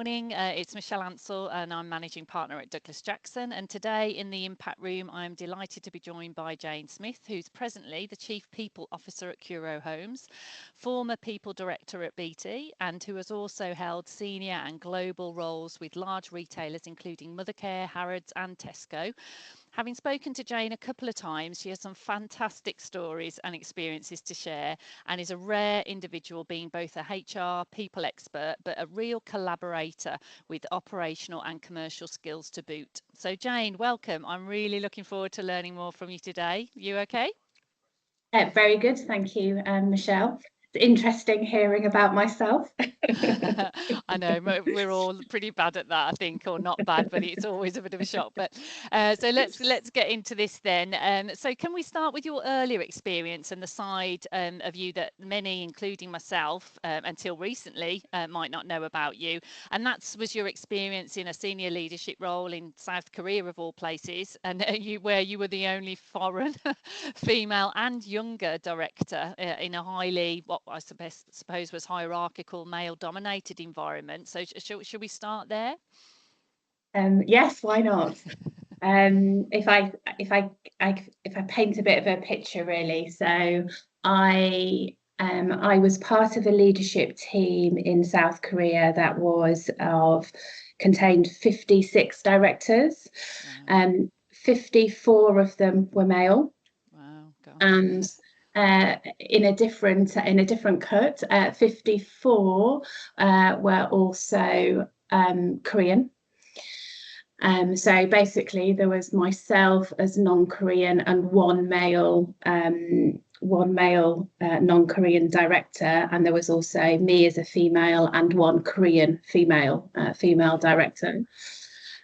morning. It's Michelle Ansell and I'm managing partner at Douglas Jackson. And today in the Impact Room, I'm delighted to be joined by Jane Smith, who's presently the Chief People Officer at Curo Homes, former People Director at BT, and who has also held senior and global roles with large retailers, including Mothercare, Harrods and Tesco. Having spoken to Jane a couple of times, she has some fantastic stories and experiences to share and is a rare individual, being both a HR people expert but a real collaborator with operational and commercial skills to boot. So Jane, welcome. I'm really looking forward to learning more from you today. You okay? Very good, thank you, Michelle. It's interesting hearing about myself. I know we're all pretty bad at that, I think, or not bad, but it's always a bit of a shock. But so let's get into this then. So can we start with your earlier experience and the side of you that many, including myself, until recently, might not know about you, and that was your experience in a senior leadership role in South Korea, of all places, and where you were the only foreign female and younger director in a highly, what I suppose was hierarchical, male-dominated environment. So should we start there? Yes, why not? If I paint a bit of a picture, really. So I was part of a leadership team in South Korea that contained 56 directors. Wow. 54 of them were male. Wow, gosh. And in a different cut, 54 were also Korean. So basically, there was myself as non-Korean and one male non-Korean director, and there was also me as a female and one Korean female director.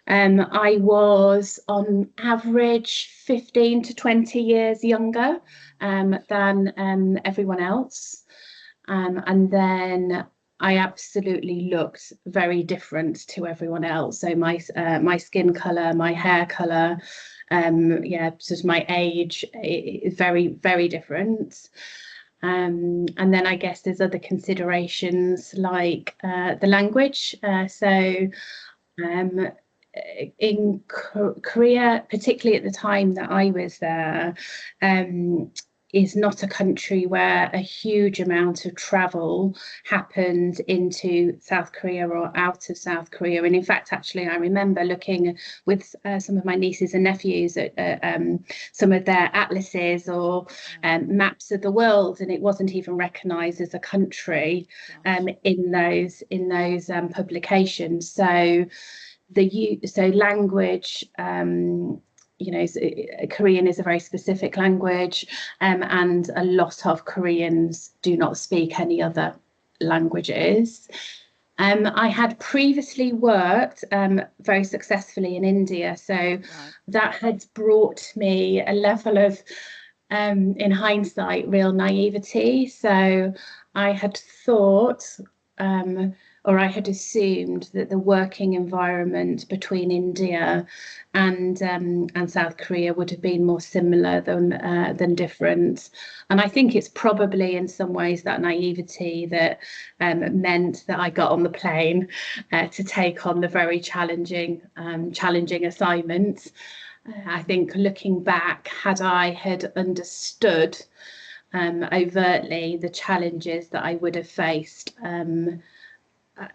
I was on average 15 to 20 years younger than everyone else. And then I absolutely looked very different to everyone else. So my skin colour, my hair colour, just my age is very, very different. And then I guess there's other considerations like the language. In Korea, particularly at the time that I was there, is not a country where a huge amount of travel happened into South Korea or out of South Korea. And in fact, actually, I remember looking with some of my nieces and nephews at some of their atlases or maps of the world, and it wasn't even recognised as a country in those publications. So language, Korean is a very specific language, and a lot of Koreans do not speak any other languages. I had previously worked very successfully in India, so that had brought me a level of, in hindsight, real naivety. So I had thought, or I had assumed, that the working environment between India and South Korea would have been more similar than different. And I think it's probably in some ways that naivety that meant that I got on the plane to take on the very challenging assignment. I think looking back, had understood overtly the challenges that I would have faced,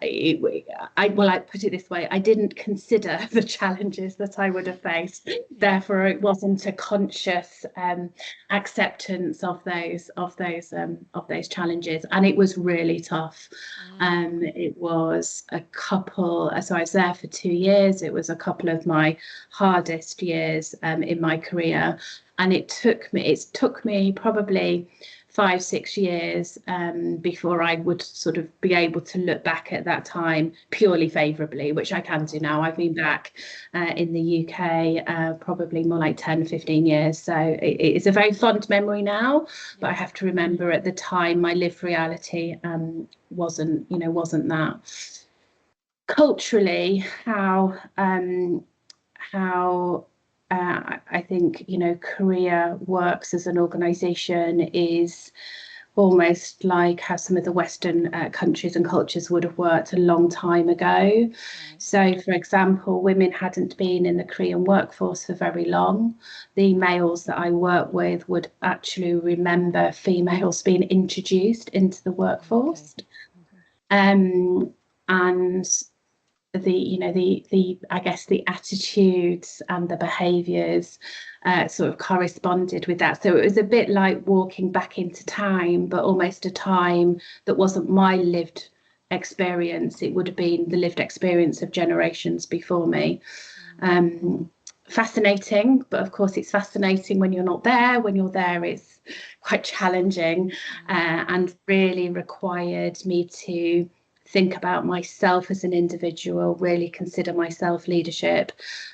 I put it this way: I didn't consider the challenges that I would have faced. Therefore, it wasn't a conscious acceptance of those challenges, and it was really tough. It was a couple. So I was there for 2 years. It was a couple of my hardest years in my career, and it took me probably 5-6 years before I would sort of be able to look back at that time purely favourably, which I can do now. I've been back in the UK probably more like 10-15 years, so it's a very fond memory now, but I have to remember at the time my lived reality wasn't that. Culturally, how I think Korea works as an organisation is almost like how some of the Western countries and cultures would have worked a long time ago. Right. So, for example, women hadn't been in the Korean workforce for very long. The males that I work with would actually remember females being introduced into the Okay. workforce. Mhm. And the I guess the attitudes and the behaviours sort of corresponded with that. So it was a bit like walking back into time, but almost a time that wasn't my lived experience. It would have been the lived experience of generations before me. Fascinating, but of course it's fascinating when you're not there. When you're there, it's quite challenging, and really required me to think about myself as an individual, really consider my self leadership,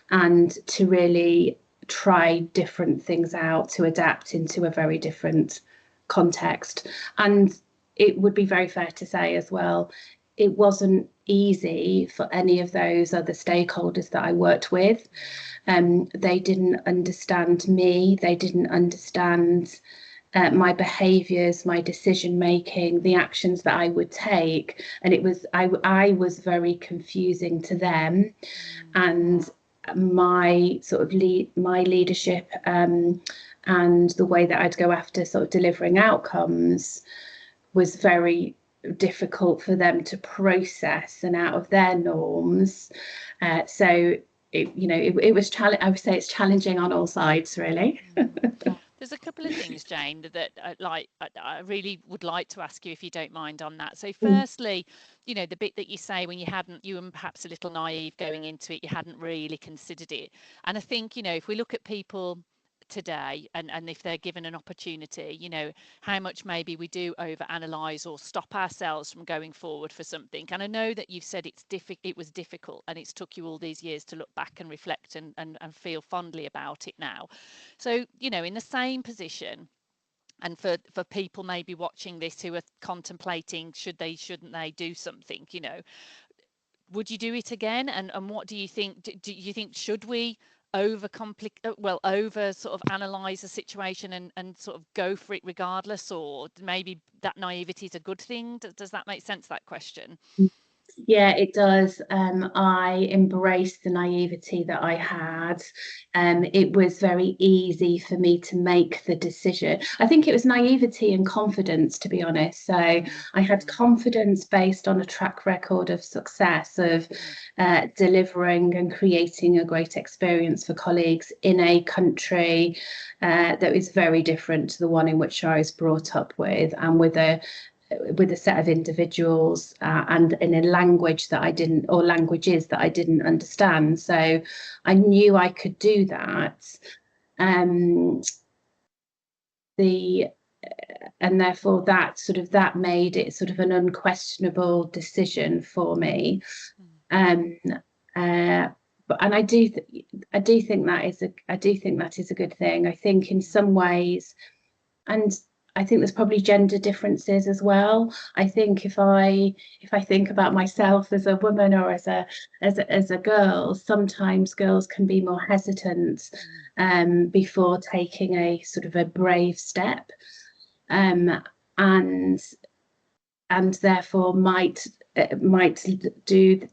and to really try different things out to adapt into a very different context. And it would be very fair to say as well, it wasn't easy for any of those other stakeholders that I worked with. They didn't understand me, they didn't understand my behaviours, my decision making, the actions that I would take, and I was very confusing to them, and my sort of my leadership, and the way that I'd go after sort of delivering outcomes was very difficult for them to process and out of their norms. So it was I would say it's challenging on all sides, really. There's a couple of things, Jane, that I really would like to ask you if you don't mind on that. So, firstly, the bit that you say when you were perhaps a little naive going into it, you hadn't really considered it. And I think, if we look at people today and if they're given an opportunity, how much maybe we do over analyze or stop ourselves from going forward for something. And I know that you've said it was difficult and it's took you all these years to look back and reflect and feel fondly about it now. So, in the same position, and for people maybe watching this who are contemplating shouldn't they do something, would you do it again? And what do you think? Do you think should we over sort of analyze a situation and sort of go for it regardless, or maybe that naivety is a good thing? Does that make sense, that question? Yeah, it does. I embraced the naivety that I had. It was very easy for me to make the decision. I think it was naivety and confidence, to be honest. So I had confidence based on a track record of success, of delivering and creating a great experience for colleagues in a country that is very different to the one in which I was brought up with, and with a set of individuals, and in a language that I didn't, or languages that I didn't understand. So I knew I could do that. Um, the and therefore that made it sort of an unquestionable decision for me. Um, and I do think that is a good thing. I think in some ways, and I think there's probably gender differences as well. I think if I think about myself as a woman or as a girl, sometimes girls can be more hesitant before taking a sort of a brave step, um, and therefore might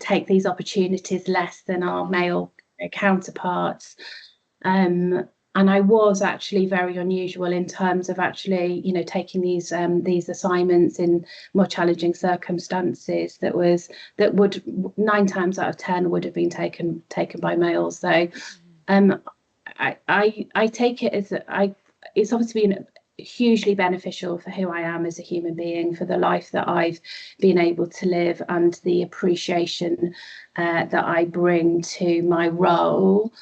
take these opportunities less than our male counterparts. And I was actually very unusual in terms of actually, taking these assignments in more challenging circumstances that would 9 times out of 10 would have been taken by males. So I take it as it's obviously been hugely beneficial for who I am as a human being, for the life that I've been able to live, and the appreciation that I bring to my role,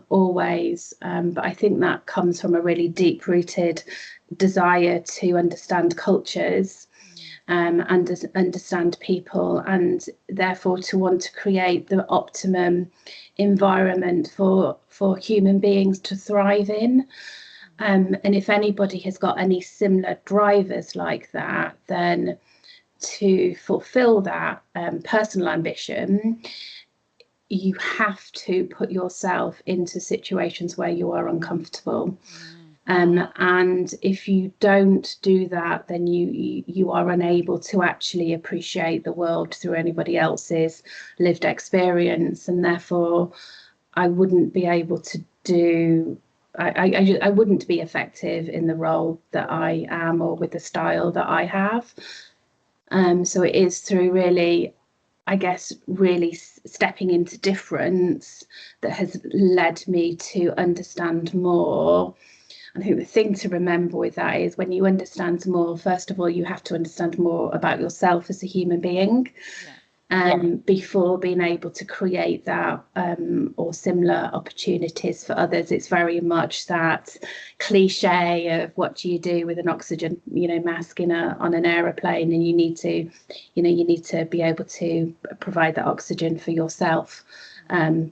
always. But I think that comes from a really deep-rooted desire to understand cultures, and understand people, and therefore to want to create the optimum environment for human beings to thrive in. And if anybody has got any similar drivers like that, then to fulfill that personal ambition, you have to put yourself into situations where you are uncomfortable. And if you don't do that, then you are unable to actually appreciate the world through anybody else's lived experience, and therefore I wouldn't be able to do. I wouldn't be effective in the role that I am or with the style that I have. So it is through really, I guess, really stepping into difference that has led me to understand more. And I think the thing to remember with that is when you understand more, first of all, you have to understand more about yourself as a human being. Before being able to create that or similar opportunities for others. It's very much that cliche of what do you do with an oxygen, mask on an aeroplane, and you need to be able to provide that oxygen for yourself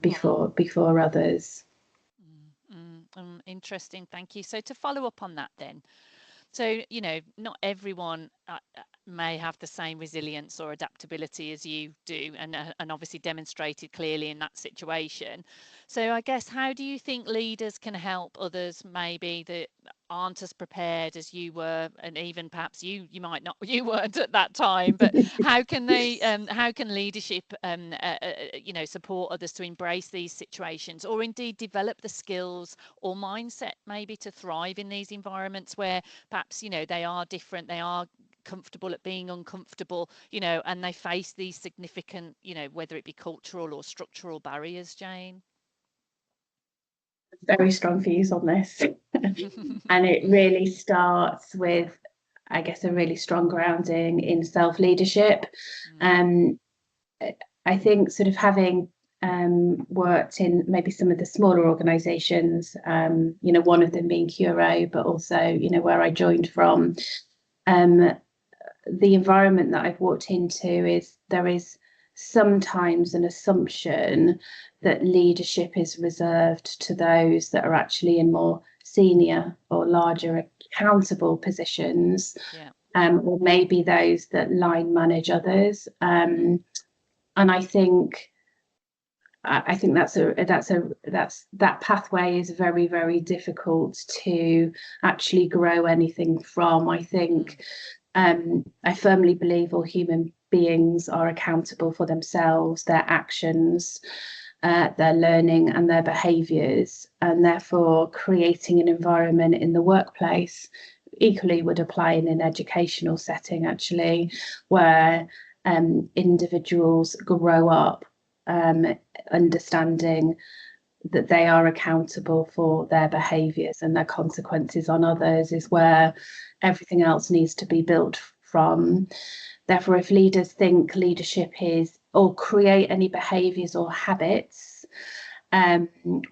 before others. Interesting, thank you. So to follow up on that then, so, not everyone may have the same resilience or adaptability as you do, and obviously demonstrated clearly in that situation. So I guess, how do you think leaders can help others maybe that aren't as prepared as you were, and even perhaps you might not, you weren't at that time, but how can leadership support others to embrace these situations, or indeed develop the skills or mindset maybe to thrive in these environments where perhaps they are different, they are comfortable at being uncomfortable, and they face these significant, whether it be cultural or structural barriers, Jane? Very strong views on this. And it really starts with, I guess, a really strong grounding in self-leadership. I think sort of having worked in maybe some of the smaller organisations, one of them being Curo, but also, where I joined from, the environment that I've walked into is there is sometimes an assumption that leadership is reserved to those that are actually in more senior or larger accountable positions, or maybe those that line manage others. And I think that pathway is very, very difficult to actually grow anything from. I think I firmly believe all human beings are accountable for themselves, their actions, their learning and their behaviours, and therefore creating an environment in the workplace equally would apply in an educational setting, actually, where individuals grow up understanding that they are accountable for their behaviours and their consequences on others, is where everything else needs to be built from. Therefore, if leaders think leadership is, or create any behaviours or habits,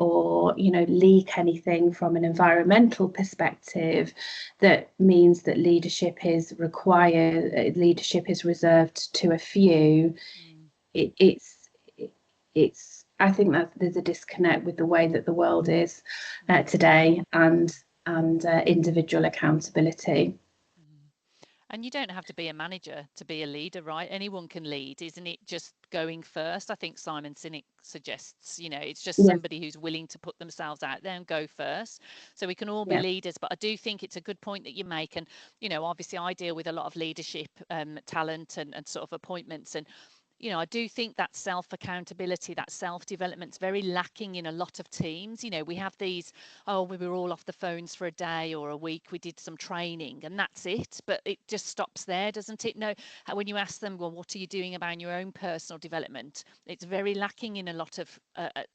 or leak anything from an environmental perspective that means that leadership is reserved to a few, it's I think that there's a disconnect with the way that the world is today, and individual accountability. And you don't have to be a manager to be a leader, right? Anyone can lead. Isn't it just going first? I think Simon Sinek suggests, it's just somebody who's willing to put themselves out there and go first. So we can all be leaders, but I do think it's a good point that you make. And, obviously I deal with a lot of leadership talent and sort of appointments, and I do think that self-accountability, that self-development is very lacking in a lot of teams. We have these, we were all off the phones for a day or a week, we did some training and that's it. But it just stops there, doesn't it? No, when you ask them, well, what are you doing about your own personal development? It's very lacking in a lot of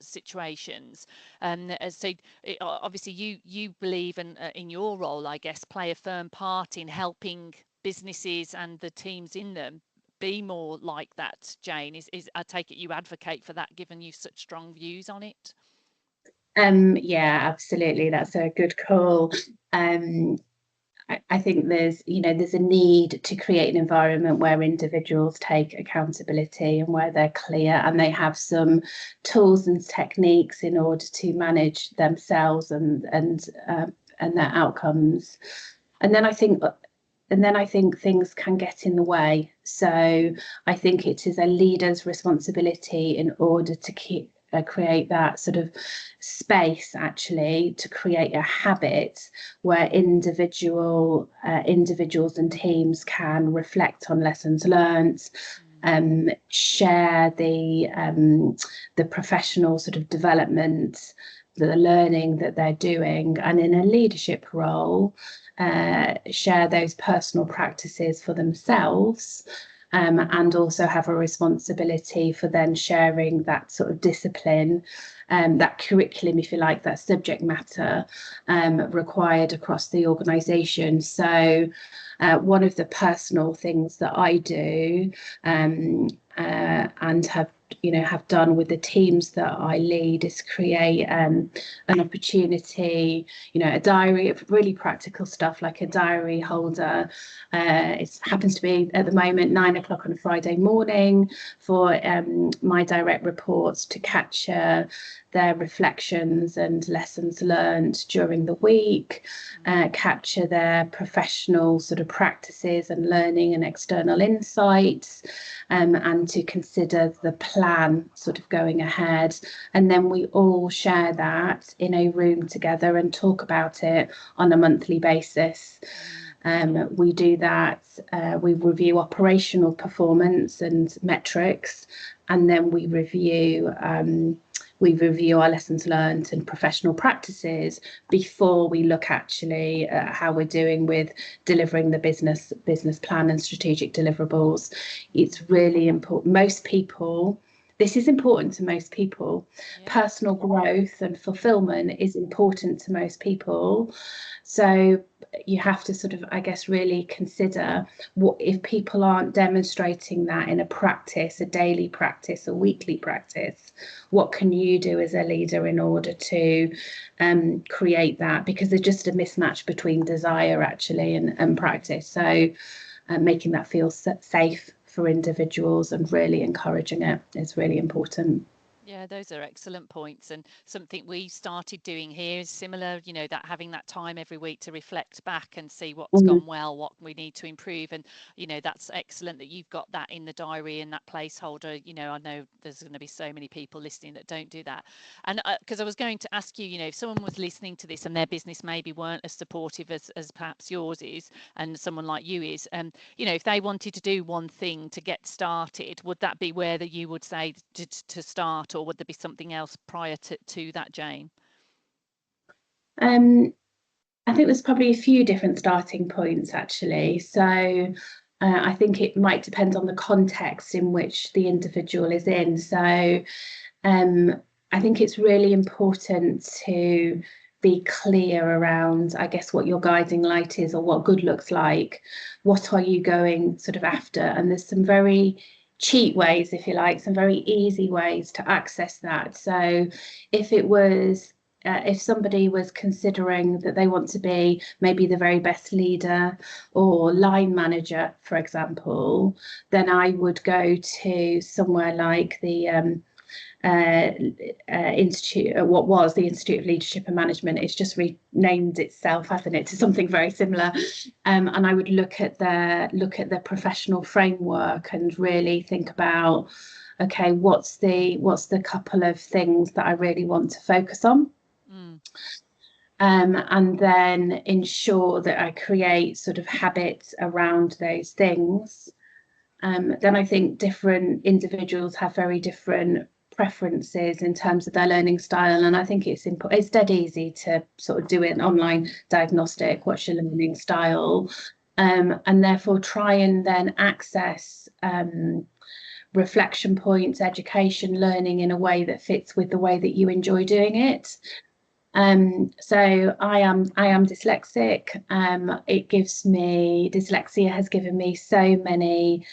situations. So obviously you believe in your role, I guess, play a firm part in helping businesses and the teams in them be more like that, Jane. Is I take it you advocate for that, given you such strong views on it? Yeah, absolutely. That's a good call. I think there's a need to create an environment where individuals take accountability and where they're clear and they have some tools and techniques in order to manage themselves and their outcomes. And then I think things can get in the way. So I think it is a leader's responsibility in order to create that sort of space actually to create a habit where individuals and teams can reflect on lessons learnt, share the professional sort of development, the learning that they're doing, and in a leadership role, share those personal practices for themselves. And also have a responsibility for then sharing that sort of discipline, that curriculum, if you like, that subject matter required across the organisation. So one of the personal things that I do and have done with the teams that I lead is create an opportunity, a diary of really practical stuff like a diary holder. It happens to be at the moment 9 o'clock on a Friday morning for my direct reports to capture their reflections and lessons learned during the week, capture their professional sort of practices and learning and external insights, and to consider the plan sort of going ahead. And then we all share that in a room together and talk about it on a monthly basis. We do that, we review operational performance and metrics, and then we review our lessons learned and professional practices before we look actually at how we're doing with delivering the business plan and strategic deliverables. It's really important. This is important to most people. Yeah. Personal growth and fulfillment is important to most people. So you have to sort of, I guess, really consider what if people aren't demonstrating that in a practice, a daily practice, a weekly practice, what can you do as a leader in order to create that? Because there's just a mismatch between desire actually and practice. So making that feel safe for individuals and really encouraging it is really important. Yeah, those are excellent points, and something we started doing here is similar, that having that time every week to reflect back and see what's gone well, what we need to improve. And that's excellent that you've got that in the diary and that placeholder. I know there's going to be so many people listening that don't do that. And because I was going to ask you, if someone was listening to this and their business maybe weren't as supportive as perhaps yours is, and someone like you is, if they wanted to do one thing to get started, would that be where that you would say to start? Or would there be something else prior to that, Jane? I think there's probably a few different starting points actually. So I think it might depend on the context in which the individual is in. So I think it's really important to be clear around, I guess, what your guiding light is or what good looks like. What are you going sort of after? And there's some very cheap ways, if you like, some very easy ways to access that. So if somebody was considering that they want to be maybe the very best leader or line manager, for example, then I would go to somewhere like the Institute, what was the Institute of Leadership and Management. It's just renamed itself, hasn't it, to something very similar. And I would look at the professional framework and really think about, okay, what's the couple of things that I really want to focus on. And then ensure that I create sort of habits around those things. Then I think different individuals have very different preferences in terms of their learning style, and I think it's dead easy to sort of do an online diagnostic, what's your learning style, and therefore try and then access reflection points, education, learning in a way that fits with the way that you enjoy doing it. So I am dyslexic. Dyslexia has given me so many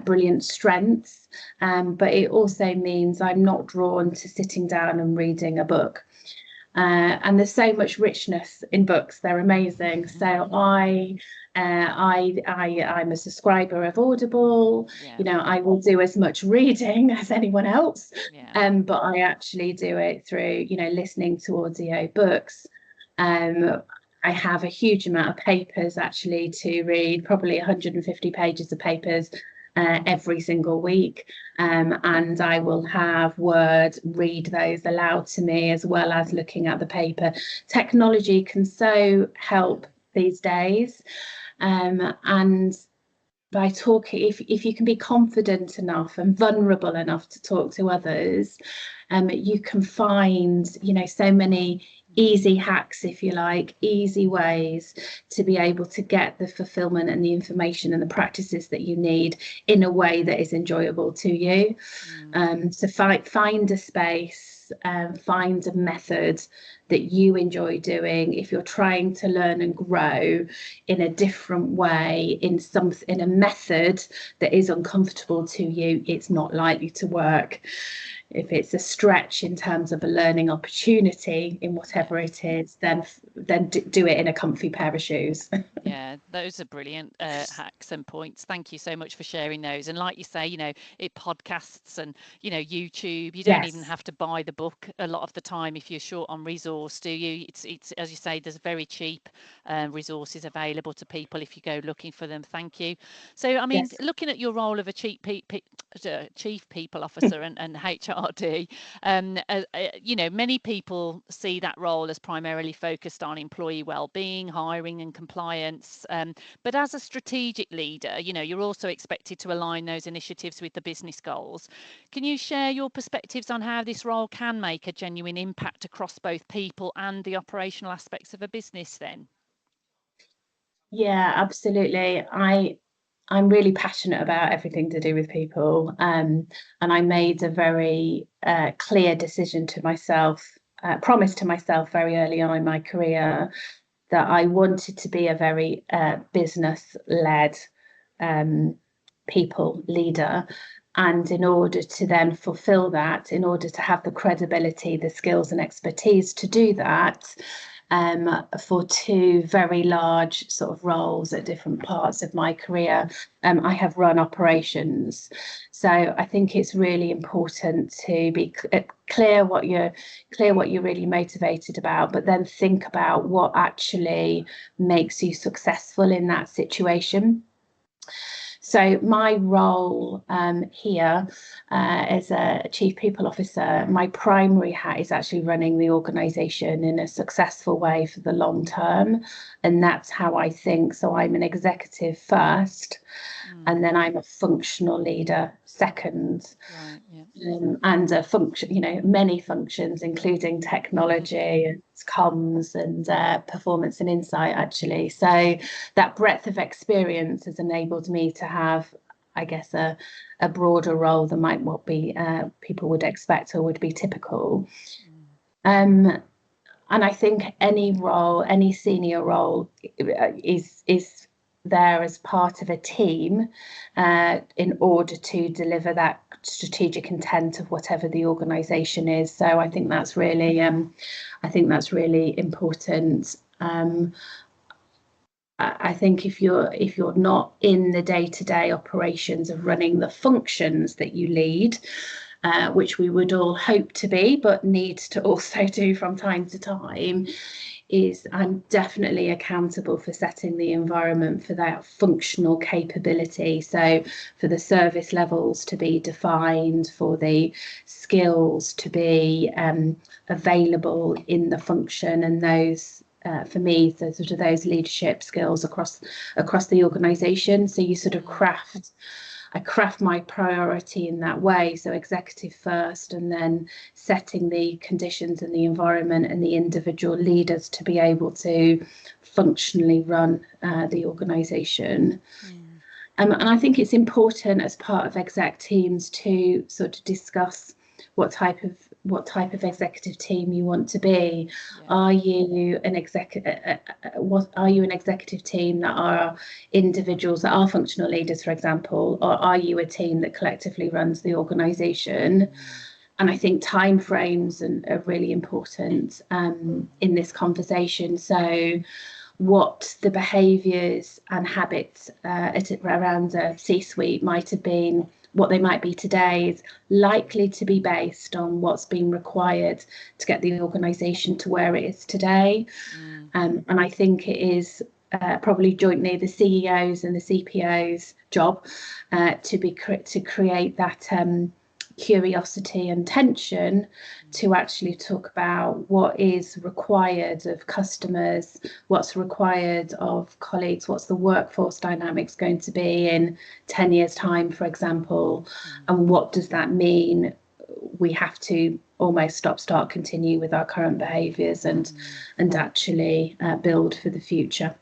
brilliant strengths, but it also means I'm not drawn to sitting down and reading a book. And there's so much richness in books; they're amazing. So I'm a subscriber of Audible. Yeah. I will do as much reading as anyone else. Yeah. But I actually do it through, listening to audio books. I have a huge amount of papers actually to read, probably 150 pages of papers every single week. And I will have Word read those aloud to me, as well as looking at the paper. Technology can so help these days. And by talking, if you can be confident enough and vulnerable enough to talk to others, you can find, so many easy hacks, if you like, easy ways to be able to get the fulfillment and the information and the practices that you need in a way that is enjoyable to you. So find a space, find a method that you enjoy doing. If you're trying to learn and grow in a different way, in a method that is uncomfortable to you, it's not likely to work. If it's a stretch in terms of a learning opportunity in whatever it is, then do it in a comfy pair of shoes. Yeah, those are brilliant hacks and points. Thank you so much for sharing those. And like you say, it podcasts and, YouTube, you don't even Yes. have to buy the book a lot of the time if you're short on resource, do you? It's as you say, there's very cheap resources available to people if you go looking for them. Thank you. So, I mean, Yes. looking at your role of a chief people officer and HRD, many people see that role as primarily focused on employee well-being, hiring and compliance. But as a strategic leader, you're also expected to align those initiatives with the business goals. Can you share your perspectives on how this role can make a genuine impact across both people and the operational aspects of a business then? Yeah, absolutely. I'm really passionate about everything to do with people, and I made a very clear decision to myself, promise to myself very early on in my career, that I wanted to be a very business-led people leader. And in order to then fulfill that, in order to have the credibility, the skills and expertise to do that, for two very large sort of roles at different parts of my career, I have run operations. So I think it's really important to be clear what you're really motivated about, but then think about what actually makes you successful in that situation. So my role here as a chief people officer, my primary hat is actually running the organisation in a successful way for the long term, and that's how I think. So I'm an executive first, and then I'm a functional leader second. Right, yeah. And a function, many functions, including technology and comms and performance and insight, actually. So that breadth of experience has enabled me to have, I guess, a broader role than might what be people would expect or would be typical. And I think any role, any senior role, is there as part of a team in order to deliver that strategic intent of whatever the organisation is. So I think that's really important. I think if you're not in the day-to-day operations of running the functions that you lead, which we would all hope to be, but need to also do from time to time, I'm definitely accountable for setting the environment for that functional capability. So for the service levels to be defined, for the skills to be available in the function, and those for me, so sort of those leadership skills across the organisation. So you sort of I craft my priority in that way. So executive first, and then setting the conditions and the environment and the individual leaders to be able to functionally run the organisation. And I think it's important as part of exec teams to sort of discuss what type of executive team you want to be. Yeah. Are you an executive team that are individuals that are functional leaders, for example, or are you a team that collectively runs the organisation? And I think timeframes are really important in this conversation. So what the behaviours and habits around a C-suite might have been, what they might be today, is likely to be based on what's been required to get the organisation to where it is today. And I think it is probably jointly the CEOs and the CPOs' job to create that curiosity and tension, to actually talk about what is required of customers, what's required of colleagues, what's the workforce dynamics going to be in 10 years' time, for example, and what does that mean? We have to almost stop, start, continue with our current behaviours and actually build for the future.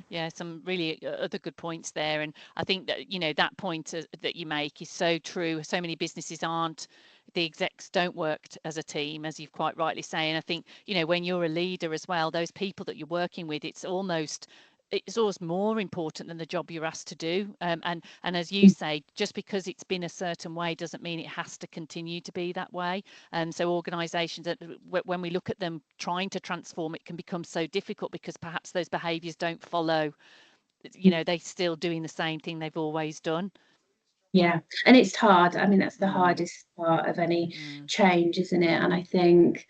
Yeah, some really other good points there. And I think that, that point that you make is so true. So many businesses the execs don't work as a team, as you've quite rightly saying. I think, when you're a leader as well, those people that you're working with, it's always more important than the job you're asked to do. And as you say, just because it's been a certain way doesn't mean it has to continue to be that way. So organisations, when we look at them trying to transform, it can become so difficult because perhaps those behaviours don't follow. They're still doing the same thing they've always done. Yeah, and it's hard. I mean, that's the hardest part of any change, isn't it? And I think,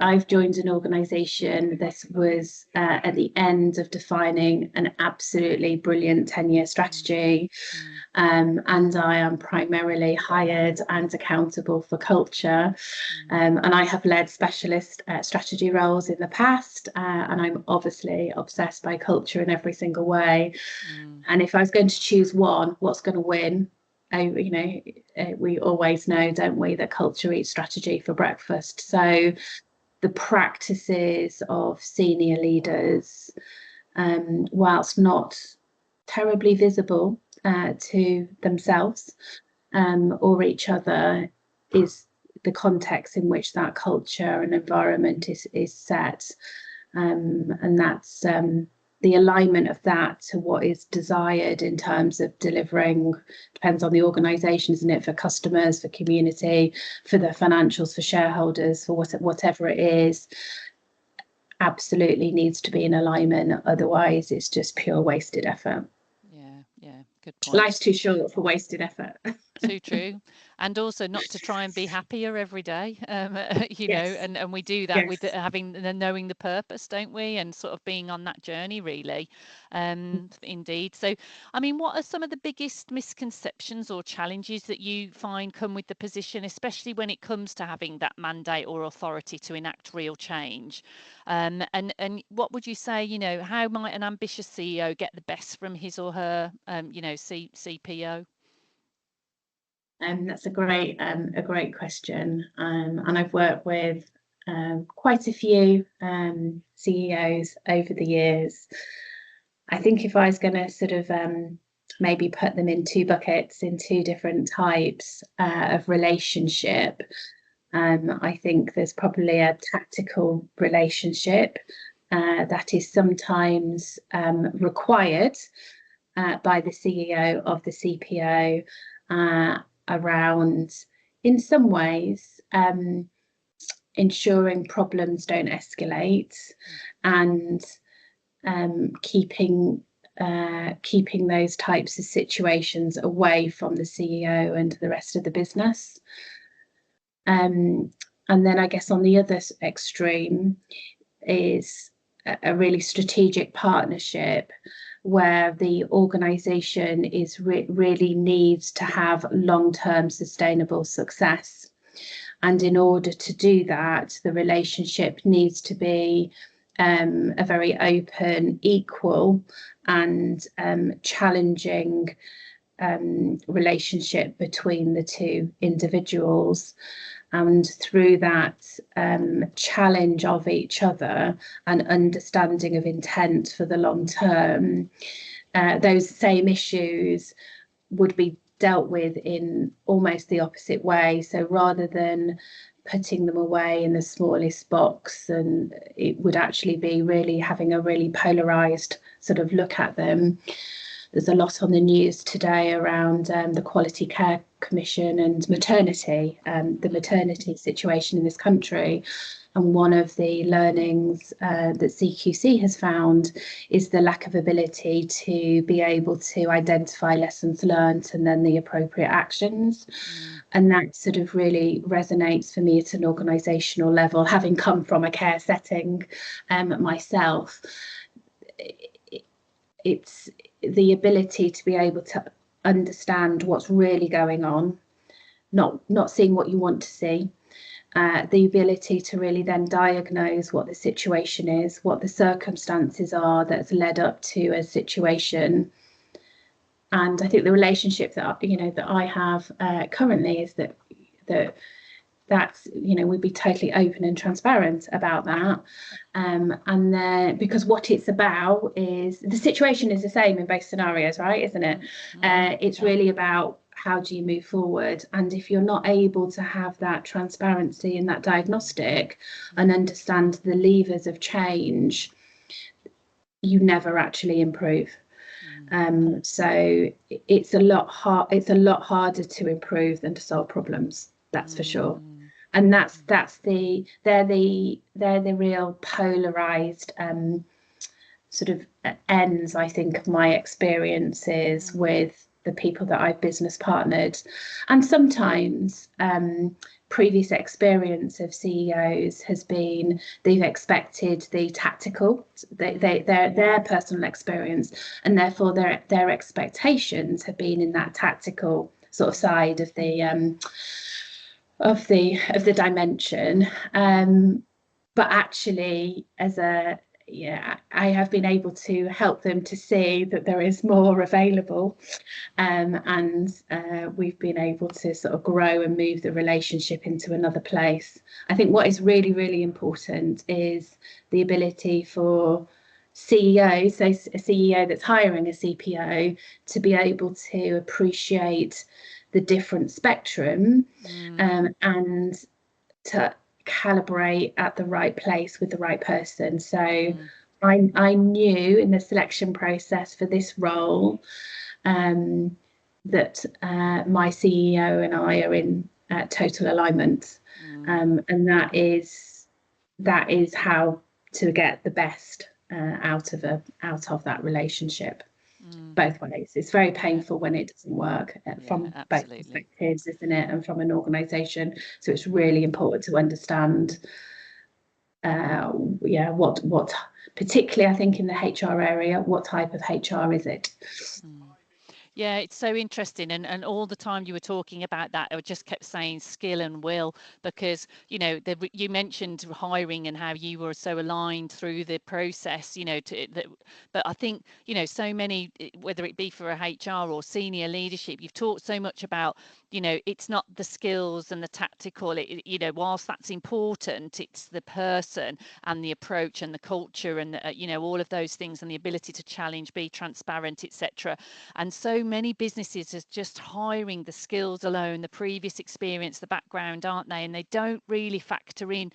I've joined an organisation that was at the end of defining an absolutely brilliant 10-year strategy, and I am primarily hired and accountable for culture, and I have led specialist strategy roles in the past, and I'm obviously obsessed by culture in every single way. And if I was going to choose one, what's going to win? We always know, don't we, that culture eats strategy for breakfast. So the practices of senior leaders, whilst not terribly visible to themselves or each other, is the context in which that culture and environment is set. And that's the alignment of that to what is desired in terms of delivering, depends on the organisation, isn't it, for customers, for community, for the financials, for shareholders, for whatever it is, absolutely needs to be in alignment. Otherwise, it's just pure wasted effort. Yeah, good point. Life's too short for wasted effort. Too true. And also not to try and be happier every day, and we do that with knowing the purpose, don't we? And sort of being on that journey, really. Indeed. So, I mean, what are some of the biggest misconceptions or challenges that you find come with the position, especially when it comes to having that mandate or authority to enact real change? And what would you say, how might an ambitious CEO get the best from his or her, CPO? That's a great question, and I've worked with quite a few CEOs over the years. I think if I was going to sort of maybe put them in two buckets, in two different types of relationship, I think there's probably a tactical relationship that is sometimes required by the CEO of the CPO. Around, in some ways, ensuring problems don't escalate, and keeping those types of situations away from the CEO and the rest of the business. And then I guess on the other extreme is a really strategic partnership, where the organisation is really needs to have long-term sustainable success. And in order to do that, the relationship needs to be a very open, equal and challenging relationship between the two individuals. And through that challenge of each other and understanding of intent for the long term, those same issues would be dealt with in almost the opposite way. So rather than putting them away in the smallest box, and it would actually be really having a really polarized sort of look at them. there's a lot on the news today around the Quality Care Commission and maternity, the maternity situation in this country. And one of the learnings that CQC has found is the lack of ability to be able to identify lessons learned and then the appropriate actions. And that sort of really resonates for me at an organisational level, having come from a care setting myself. It's the ability to be able to understand what's really going on, not seeing what you want to see. The ability to really then diagnose what the situation is, what the circumstances are that's led up to a situation. And I think the relationship that that I have currently is that's we'd be totally open and transparent about that, and then because what it's about is the situation is the same in both scenarios, right? Isn't it? It's really about how do you move forward, and if you're not able to have that transparency and that diagnostic and understand the levers of change, you never actually improve. So it's a lot harder to improve than to solve problems, that's for sure. And they're the real polarized sort of ends, I think, of my experiences with the people that I've business partnered. And sometimes previous experience of CEOs has been they've expected the tactical, their personal experience, and therefore their expectations have been in that tactical sort of side of the dimension. But actually, I have been able to help them to see that there is more available, and we've been able to sort of grow and move the relationship into another place. I think what is really, really important is the ability for CEOs, so a CEO that's hiring a CPO, to be able to appreciate the different spectrum and to calibrate at the right place with the right person. So I knew in the selection process for this role that my CEO and I are in total alignment, and that is how to get the best out of that relationship. Both ways. It's very painful when it doesn't work from both perspectives, isn't it? And from an organisation. So it's really important to understand what particularly I think in the HR area, what type of HR is it? Yeah, it's so interesting. And all the time you were talking about that, I just kept saying skill and will, because, you mentioned hiring and how you were so aligned through the process, but I think, so many, whether it be for a HR or senior leadership, you've talked so much about, it's not the skills and the tactical, whilst that's important, it's the person and the approach and the culture and, all of those things, and the ability to challenge, be transparent, etc. And so many businesses are just hiring the skills alone, the previous experience, the background, aren't they? And they don't really factor in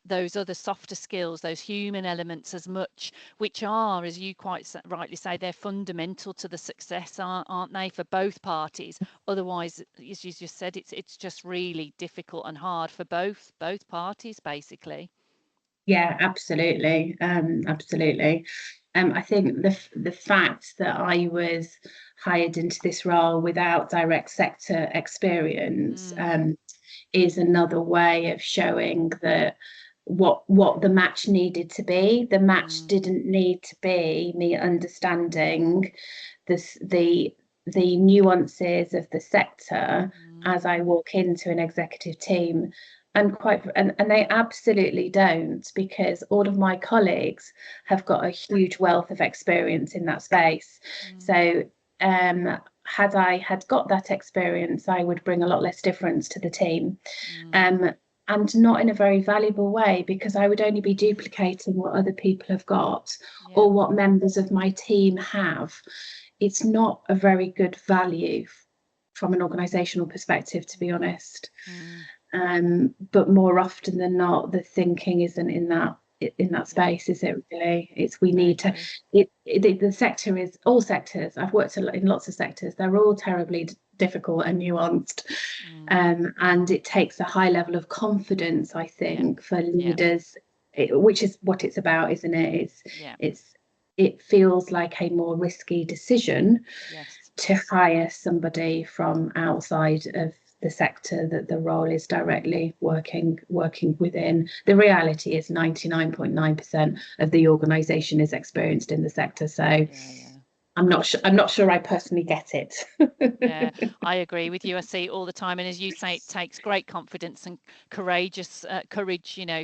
those other softer skills, those human elements as much, which are, as you quite rightly say, they're fundamental to the success, aren't they, for both parties? Otherwise, as you just said, it's just really difficult and hard for both parties, basically. Yeah, absolutely. Absolutely. I think the fact that I was hired into this role without direct sector experience is another way of showing that what the match needed to be. The match didn't need to be me understanding the nuances of the sector as I walk into an executive team. And they absolutely don't, because all of my colleagues have got a huge wealth of experience in that space. So had I got that experience, I would bring a lot less difference to the team, and not in a very valuable way, because I would only be duplicating what other people have got or what members of my team have. It's not a very good value from an organisational perspective, to be honest. But more often than not, the thinking isn't in that in that space, is it really? It's we Very need to. true. The sector is all sectors. I've worked in lots of sectors. They're all terribly difficult and nuanced, Mm, and it takes a high level of confidence, I yeah, think, for yeah, leaders, which is what it's about, isn't it? yeah, It feels like a more risky decision yes. to hire somebody from outside of the sector that the role is directly working within. The reality is 99.9% of the organisation is experienced in the sector. So Yeah, yeah. I'm not sure I personally get Yeah, it. I agree with you. I see it all the time, and as you say, it takes great confidence and courage,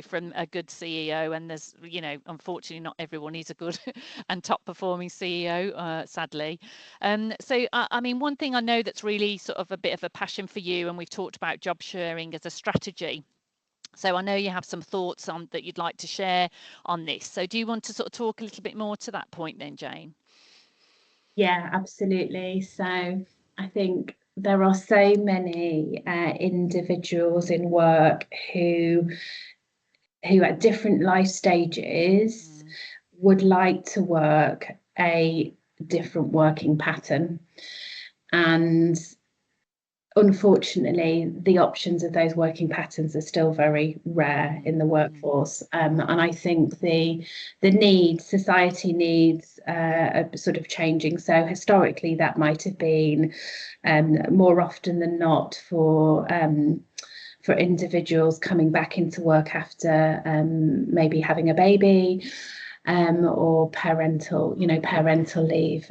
from a good CEO. And there's, unfortunately, not everyone is a good and top performing CEO, sadly. So, I mean, one thing I know that's really sort of a bit of a passion for you, and we've talked about job sharing as a strategy. So I know you have some thoughts on that you'd like to share on this. So do you want to sort of talk a little bit more to that point then, Jane? Yeah, absolutely. So I think there are so many individuals in work who at different life stages Mm, would like to work a different working pattern. And unfortunately, the options of those working patterns are still very rare mm, in the mm, workforce. And I think the need, society needs are sort of changing. So historically, that might have been more often than not for individuals coming back into work after maybe having a baby, or parental leave.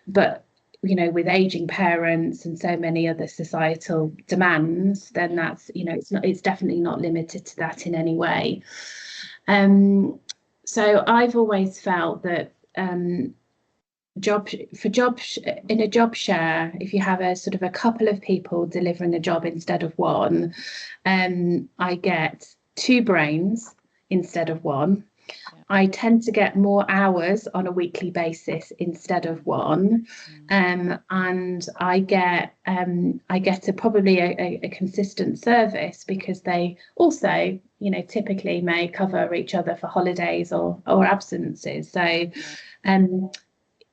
But with aging parents and so many other societal demands, then yeah. it's definitely not limited to that in any way. Um, so I've always felt that job for job in a job share, if you have a sort of a couple of people delivering a job instead of one, I get two brains instead of one. Yeah. I tend to get more hours on a weekly basis instead of Mm, one, mm, and I get probably a consistent service because they also typically may cover each other for holidays or absences. So yeah. um,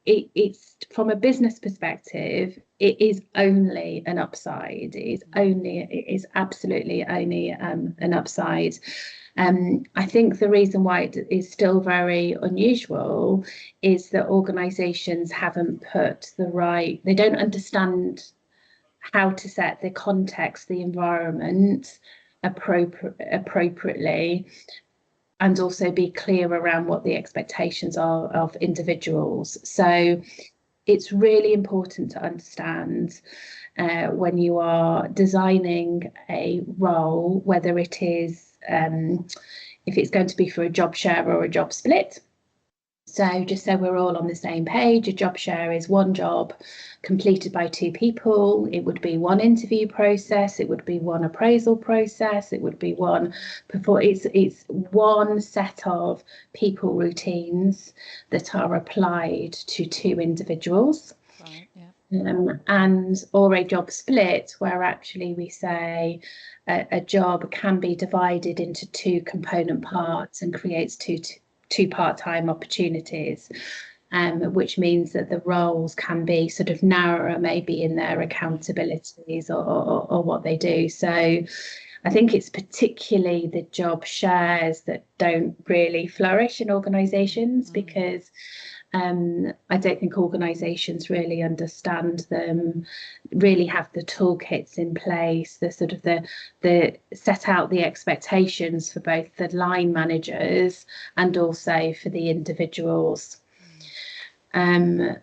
it's from a business perspective, it is only an upside. Mm, It is absolutely only an upside. I think the reason why it is still very unusual is that organisations haven't they don't understand how to set the context, the environment appropriately, and also be clear around what the expectations are of individuals. So it's really important to understand when you are designing a role, whether it is if it's going to be for a job share or a job split. So just so we're all on the same page, a job share is one job completed by two people. It would be one interview process. It would be one appraisal process. It would be one before. It's one set of people routines that are applied to two individuals. right. Yeah. And or a job split where actually we say a job can be divided into two component parts and creates two part-time opportunities, which means that the roles can be sort of narrower maybe in their accountabilities or what they do. So I think it's particularly the job shares that don't really flourish in organisations Mm, because I don't think organisations really understand them, really have the toolkits in place, the sort of the set out the expectations for both the line managers and also for the individuals. mm, Um,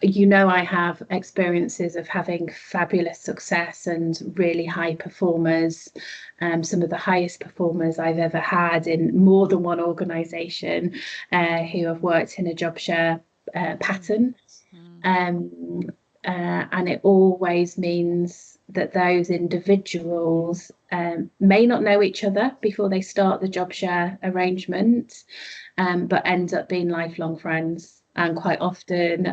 I have experiences of having fabulous success and really high performers, some of the highest performers I've ever had in more than one organisation, who have worked in a job share mm, pattern. mm, Um, and it always means that those individuals may not know each other before they start the job share arrangement, but end up being lifelong friends and quite often,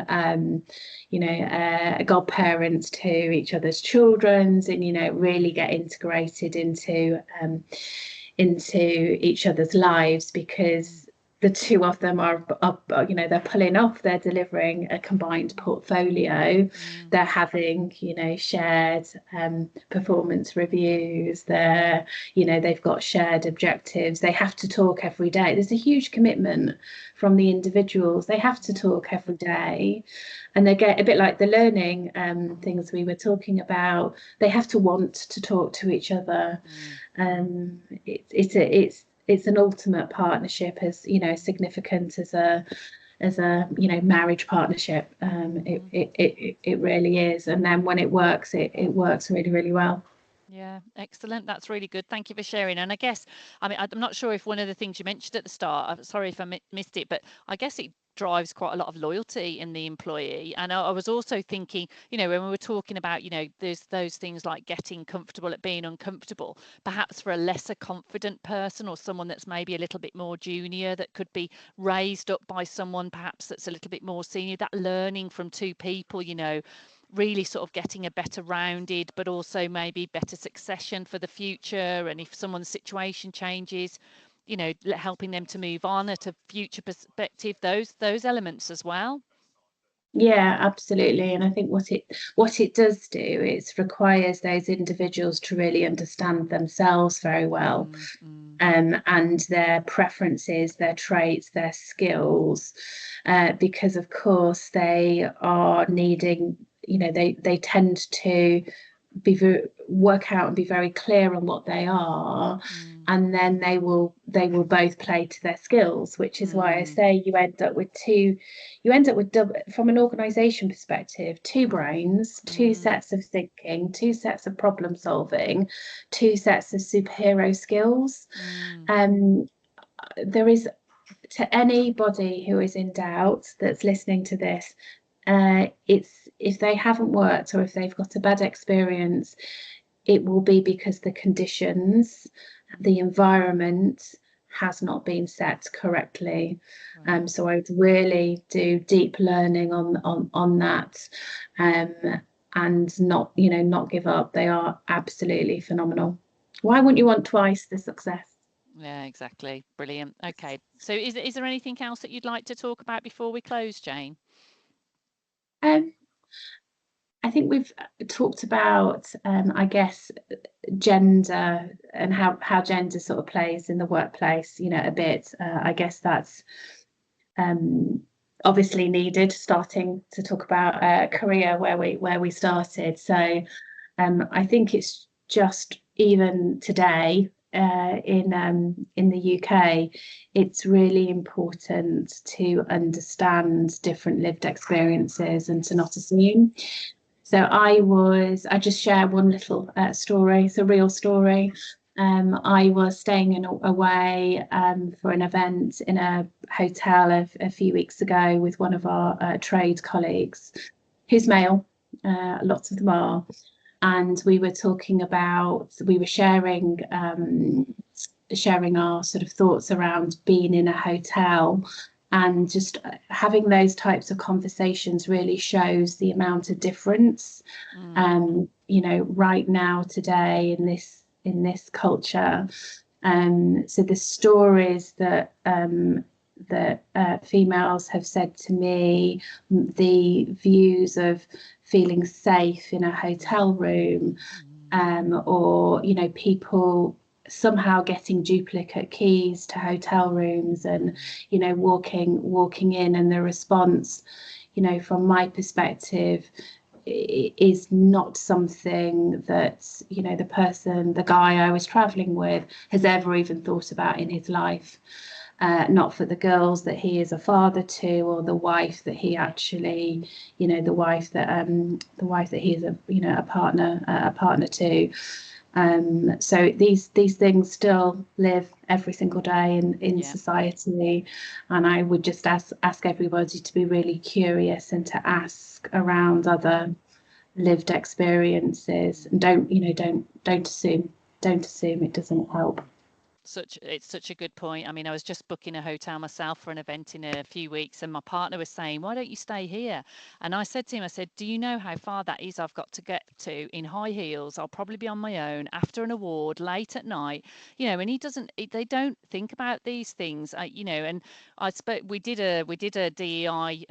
godparents to each other's children's, and really get integrated into each other's lives, because the two of them are, you know, they're pulling off, they're delivering a combined portfolio, they're having, you know, shared performance reviews, they're, you know, they've got shared objectives, they have to talk every day. There's a huge commitment from the individuals, they have to talk every day, and they get a bit like the learning things we were talking about, they have to want to talk to each other. It's an ultimate partnership, as you know, significant as a you know, marriage partnership. It really is, and then when it works, it works really, really well. Yeah, excellent. That's really good. Thank you for sharing. And I guess, I mean, I'm not sure if one of the things you mentioned at the start, I'm sorry if I missed it, but I guess it drives quite a lot of loyalty in the employee. And I was also thinking, you know, when we were talking about, you know, there's those things like getting comfortable at being uncomfortable, perhaps for a lesser confident person or someone that's maybe a little bit more junior, that could be raised up by someone perhaps that's a little bit more senior, that learning from two people, you know, really sort of getting a better rounded, but also maybe better succession for the future. And if someone's situation changes, you know, helping them to move on at a future perspective, those elements as well. Yeah, absolutely. And I think what it does do is requires those individuals to really understand themselves very well, Mm, mm, and their preferences, their traits, their skills, because of course they are needing, you know, they tend to work out and be very clear on what they are, mm, and then they will both play to their skills, which is why I mm, say you end up with double, from an organization perspective, two brains, two mm, sets of thinking, two sets of problem solving, two sets of superhero skills. mm, um there is, to anybody who is in doubt that's listening to this, it's, if they haven't worked or if they've got a bad experience, it will be because the conditions, the environment has not been set correctly. right. So I would really do deep learning on that, um, and not, you know, not give up. They are absolutely phenomenal. Why wouldn't you want twice the success? Yeah, exactly. Brilliant. Okay. So is there anything else that you'd like to talk about before we close, Jane? Um, I think we've talked about, I guess, gender and how gender sort of plays in the workplace, you know, a bit. I guess that's um, obviously needed, starting to talk about career where we started. So I think it's just, even today, in the UK, it's really important to understand different lived experiences and to not assume. So I just share one little story. It's a real story. I was staying away for an event in a hotel a few weeks ago with one of our trade colleagues, who's male. Lots of them are, and we were talking about, we were sharing our sort of thoughts around being in a hotel, and just having those types of conversations really shows the amount of difference, Mm, you know, right now, today, in this culture. So the stories that females have said to me, the views of feeling safe in a hotel room, mm, or, you know, people somehow getting duplicate keys to hotel rooms, and, mm, you know, walking in, and the response, you know, from my perspective, is not something that, you know, the guy I was traveling with has ever even thought about in his life. Not for the girls that he is a father to, or the wife that he actually, you know, the wife that he is a partner to. So these things still live every single day in yeah. society, and I would just ask everybody to be really curious and to ask around other lived experiences, and don't, you know, don't assume. Don't assume. It doesn't help. It's such a good point. I mean, I was just booking a hotel myself for an event in a few weeks, and my partner was saying, "Why don't you stay here?" And I said to him, I said, "Do you know how far that is? I've got to get to in high heels. I'll probably be on my own after an award late at night, you know." And he doesn't. They don't think about these things, you know. And I spoke. We did a DEI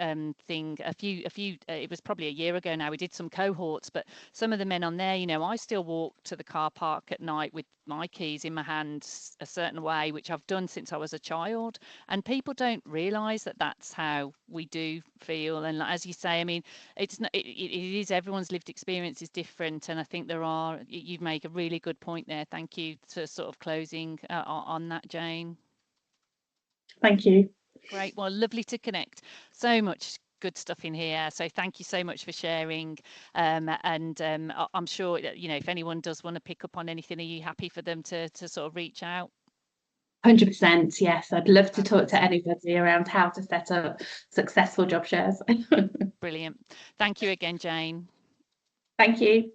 thing a few. It was probably a year ago now. We did some cohorts, but some of the men on there, you know, I still walk to the car park at night with my keys in my hand a certain way, which I've done since I was a child. And people don't realise that that's how we do feel. And as you say, I mean, it's not, it is everyone's lived experience is different. And I think you've made a really good point there. Thank you to sort of closing on that, Jane. Thank you. Great. Well, lovely to connect. So much good stuff in here. So thank you so much for sharing. I'm sure that, you know, if anyone does want to pick up on anything, are you happy for them to sort of reach out? 100%, yes. I'd love to talk to Fantastic. anybody around how to set up successful job shares. Brilliant. Thank you again, Jane. Thank you.